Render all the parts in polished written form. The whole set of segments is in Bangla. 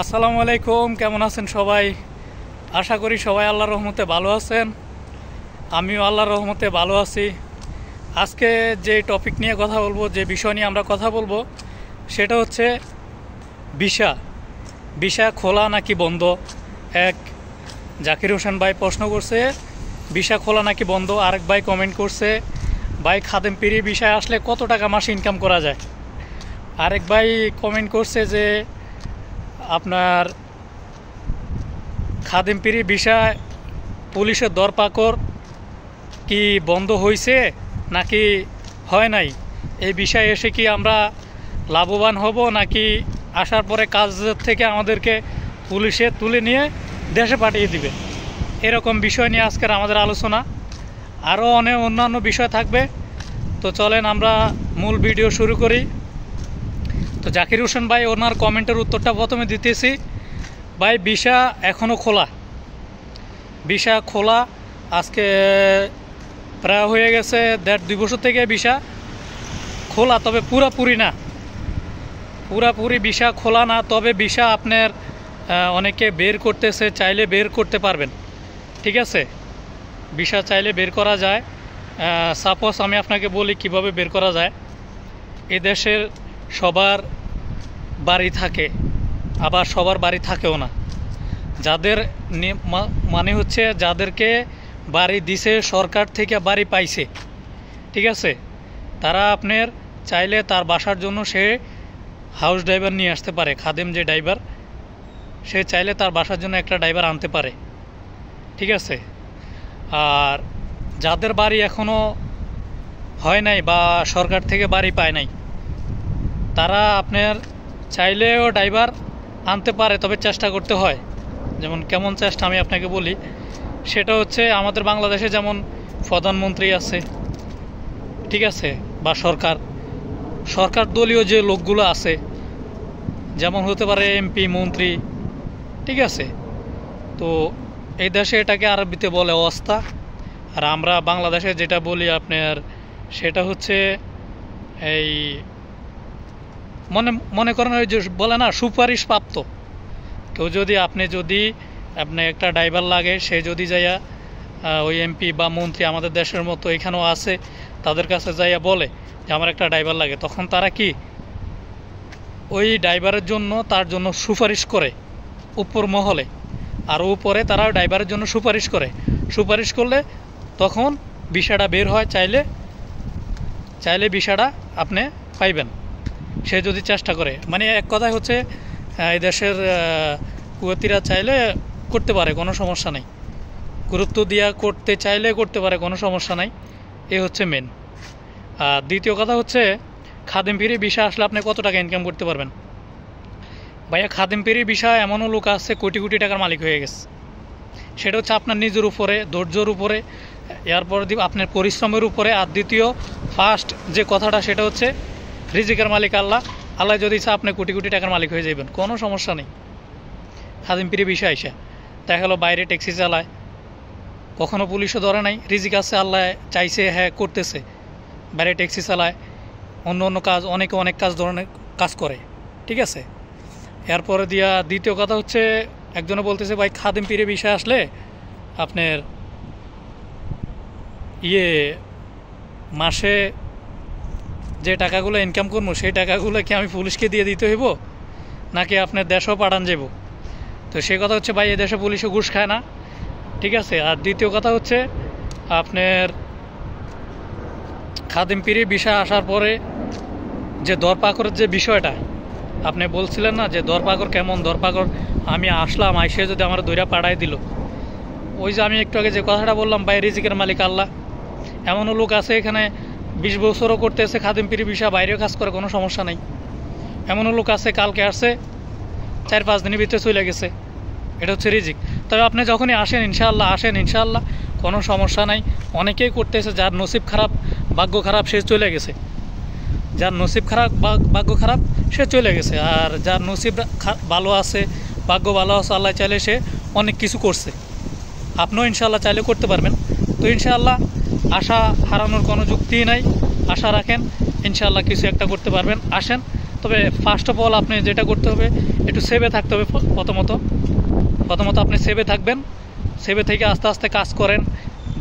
আসসালামু আলাইকুম, কেমন আছেন সবাই? আশা করি সবাই আল্লাহর রহমতে ভালো আছেন। আমিও আল্লাহর রহমতে ভালো আছি। আজকে যে টপিক নিয়ে কথা বলবো, যে বিষয় নিয়ে আমরা কথা বলবো, সেটা হচ্ছে ভিসা। ভিসা খোলা নাকি বন্ধ? এক জাকির হোসেন ভাই প্রশ্ন করছে ভিসা খোলা নাকি বন্ধ। আরেক ভাই কমেন্ট করছে ভাই খাদেম পিরি ভিসায় আসলে কত টাকা মাসে ইনকাম করা যায়। আরেক ভাই কমেন্ট করছে যে আপনার খাদেম পিরি ভিসায় পুলিশের দরপাকড় কি বন্ধ হয়েছে নাকি হয় নাই, এই বিষয়ে এসে কি আমরা লাভবান হব নাকি আসার পরে কাজ থেকে আমাদেরকে পুলিশে তুলে নিয়ে দেশে পাঠিয়ে দিবে, এরকম বিষয় নিয়ে আজকের আমাদের আলোচনা। আরও অন্যান্য বিষয় থাকবে। তো চলেন আমরা মূল ভিডিও শুরু করি। তো জাকির হোসেন ভাই ওনার কমেন্টের উত্তরটা প্রথমে দিতেছি। ভাই ভিসা এখনও খোলা, ভিসা খোলা আজকে প্রায় হয়ে গেছে 1.5-2 বছর থেকে ভিসা খোলা, তবে পুরাপুরি না, পুরাপুরি ভিসা খোলা না। তবে ভিসা আপনার অনেকে বের করতেছে, চাইলে বের করতে পারবেন, ঠিক আছে? ভিসা চাইলে বের করা যায়। সাপোজ আমি আপনাকে বলি কিভাবে বের করা যায়। এ দেশের সবার বাড়ি থাকে, আবার সবার বাড়ি থাকেও না। যাদের মানে হচ্ছে যাদেরকে বাড়ি দিছে, সরকার থেকে বাড়ি পাইছে, ঠিক আছে, তারা আপনার চাইলে তার বাসার জন্য সে হাউস ড্রাইভার নিয়ে আসতে পারে। খাদেম যে ড্রাইভার, সে চাইলে তার বাসার জন্য একটা ড্রাইভার আনতে পারে, ঠিক আছে? আর যাদের বাড়ি এখনও হয় নাই বা সরকার থেকে বাড়ি পায় নাই, তারা আপনার চাইলেও ড্রাইভার আনতে পারে, তবে চেষ্টা করতে হয়। যেমন কেমন চেষ্টা আমি আপনাকে বলি, সেটা হচ্ছে আমাদের বাংলাদেশে যেমন প্রধানমন্ত্রী আছে, ঠিক আছে, বা সরকার দলীয় যে লোকগুলো আছে, যেমন হতে পারে এমপি, মন্ত্রী, ঠিক আছে। তো এই দেশে এটাকে আরবিতে বলে ওয়াস্তা, আর আমরা বাংলাদেশে যেটা বলি আপনার সেটা হচ্ছে এই মনে করেন ওই যে বলে না সুপারিশ প্রাপ্ত কেউ। যদি আপনি একটা ড্রাইভার লাগে, সে যদি যাইয়া ওই এমপি বা মন্ত্রী আমাদের দেশের মতো এখানেও আছে, তাদের কাছে যাইয়া বলে যে আমার একটা ড্রাইভার লাগে, তখন তারা কি ওই ড্রাইভারের জন্য তার জন্য সুপারিশ করে উপর মহলে, আর উপরে তারা ড্রাইভারের জন্য সুপারিশ করলে তখন ভিসাটা বের হয়। চাইলে ভিসাটা আপনি পাইবেন, সে যদি চেষ্টা করে। মানে এক কথায় হচ্ছে এই দেশের কুয়েতিরা চাইলে করতে পারে, কোনো সমস্যা নেই। গুরুত্ব দিয়া করতে চাইলে করতে পারে, কোনো সমস্যা নাই। এ হচ্ছে মেন। আর দ্বিতীয় কথা হচ্ছে খাদেম পিরি ভিসা আসলে আপনি কত টাকা ইনকাম করতে পারবেন। ভাইয়া খাদেম পিরি ভিসা এমনও লোক আছে কোটি কোটি টাকার মালিক হয়ে গেছে। সেটা হচ্ছে আপনার নিজের উপরে, ধৈর্যর উপরে, এরপর আপনার পরিশ্রমের উপরে। আর দ্বিতীয় ফার্স্ট যে কথাটা, সেটা হচ্ছে রিজিকের মালিক আল্লাহ। আল্লাহ যদি ইচ্ছা আপনি কোটি কোটি টাকার মালিক হয়ে যাবেন, কোনো সমস্যা নেই। খাদেম পিরি ভিসা আইসা দেখা গেলো বাইরে ট্যাক্সি চালায়, কখনো পুলিশও ধরে নাই, রিজিক আছে, আল্লাহ চাইছে, হ্যাঁ করতেছে, বাইরে ট্যাক্সি চালায়, অন্য কাজ, অনেকে অনেক ধরনের কাজ করে, ঠিক আছে। এরপরে দ্বিতীয় কথা হচ্ছে একজনে বলতেছে ভাই খাদেম পিরি ভিসা আসলে আপনার মাসে যে টাকাগুলো ইনকাম করবো, সেই টাকাগুলো কি আমি পুলিশকে দিয়ে দিতে হইব নাকি আপনার দেশেও পাঠান যাব? তো সেই কথা হচ্ছে ভাই, এ দেশে পুলিশও ঘুষ খায় না, ঠিক আছে। আর দ্বিতীয় কথা হচ্ছে আপনার খাদেম পিরি ভিসা আসার পরে যে দরপাকড়ের যে বিষয়টা আপনি বলছিলেন না, যে দরপাকড় কেমন, দরপাকড় আমি আসলাম, আইসে যদি আমার দইরা পাঠাই দিল, ওই যে আমি একটু আগে যে কথাটা বললাম, ভাই রিজিকের মালিক আল্লাহ। এমনও লোক আছে এখানে 20 বছরও করতেছে খাদেম পিরি ভিসা, বাইরেও কাজ করে, কোনো সমস্যা নেই। এমনও লোক আছে কালকে আসছে, 4-5 দিনের ভিতরে চলে গেছে। এটা হচ্ছে রিজিক। তবে আপনি যখনই আসেন ইনশাআল্লাহ কোনো সমস্যা নাই। অনেকেই করতেছে, যার নসিব খারাপ, ভাগ্য খারাপ, সে চলে গেছে। যার নসিব খারাপ, ভাগ্য খারাপ, সে চলে গেছে। আর যার নসিব ভালো আছে, ভাগ্য ভালো আছে, আল্লাহ চাইলে সে অনেক কিছু করছে। আপনিও ইনশাআল্লাহ চাইলে করতে পারবেন। তো ইনশাআল্লাহ আশা হারানোর কোনো যুক্তিই নাই। আশা রাখেন, ইনশাআল্লাহ কিছু একটা করতে পারবেন। আসেন, তবে ফার্স্ট অফ অল আপনি যেটা করতে হবে একটু সেভে থাকতে হবে। প্রথমত আপনি সেভে থাকবেন, সেভে থেকে আস্তে আস্তে কাজ করেন,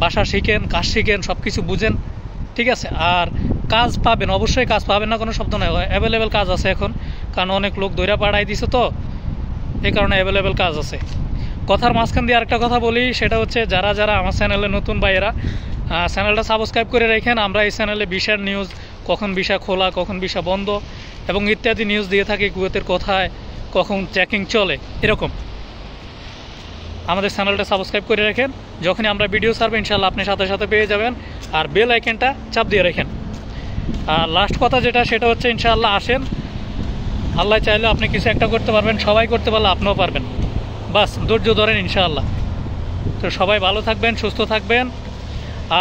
বাসা শিখেন, কাজ শিখেন, সব কিছু বুঝেন, ঠিক আছে। আর কাজ পাবেন, অবশ্যই কাজ পাবেন না কোনো শব্দ নয়, অ্যাভেলেবেল কাজ আছে এখন, কারণ অনেক লোক দৈরা পাড়াই দিছে তো, এই কারণে অ্যাভেলেবেল কাজ আছে। কথার মাঝখান দিয়ে আরেকটা কথা বলি, সেটা হচ্ছে যারা যারা আমার চ্যানেলে নতুন ভাইয়েরা চ্যানেলটা সাবস্ক্রাইব করে রাখেন। আমরা এই চ্যানেলে ভিসার নিউজ, কখন ভিসা খোলা, কখন ভিসা বন্ধ এবং ইত্যাদি নিউজ দিয়ে থাকি। কুয়েতের কোথায় কখন চেকিং চলে, এরকম আমাদের চ্যানেলটা সাবস্ক্রাইব করে রাখেন। যখনই আমরা ভিডিও ছাড়বো ইনশাল্লাহ আপনি সাথে সাথে পেয়ে যাবেন। আর বেল আইকনটা চাপ দিয়ে রাখেন। আর লাস্ট কথা যেটা, সেটা হচ্ছে ইনশাআল্লাহ আসেন, আল্লাহ চাইলে আপনি কিছু একটা করতে পারবেন, সবাই করতে পারলে আপনিও পারবেন। বাস ধৈর্য ধরেন ইনশাআল্লাহ। তো সবাই ভালো থাকবেন, সুস্থ থাকবেন।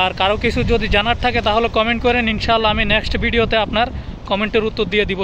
আর কারো কিছু যদি জানার থাকে তাহলে কমেন্ট করেন, ইনশাআল্লাহ আমি নেক্সট ভিডিওতে আপনার কমেন্টের উত্তর দিয়ে দিব।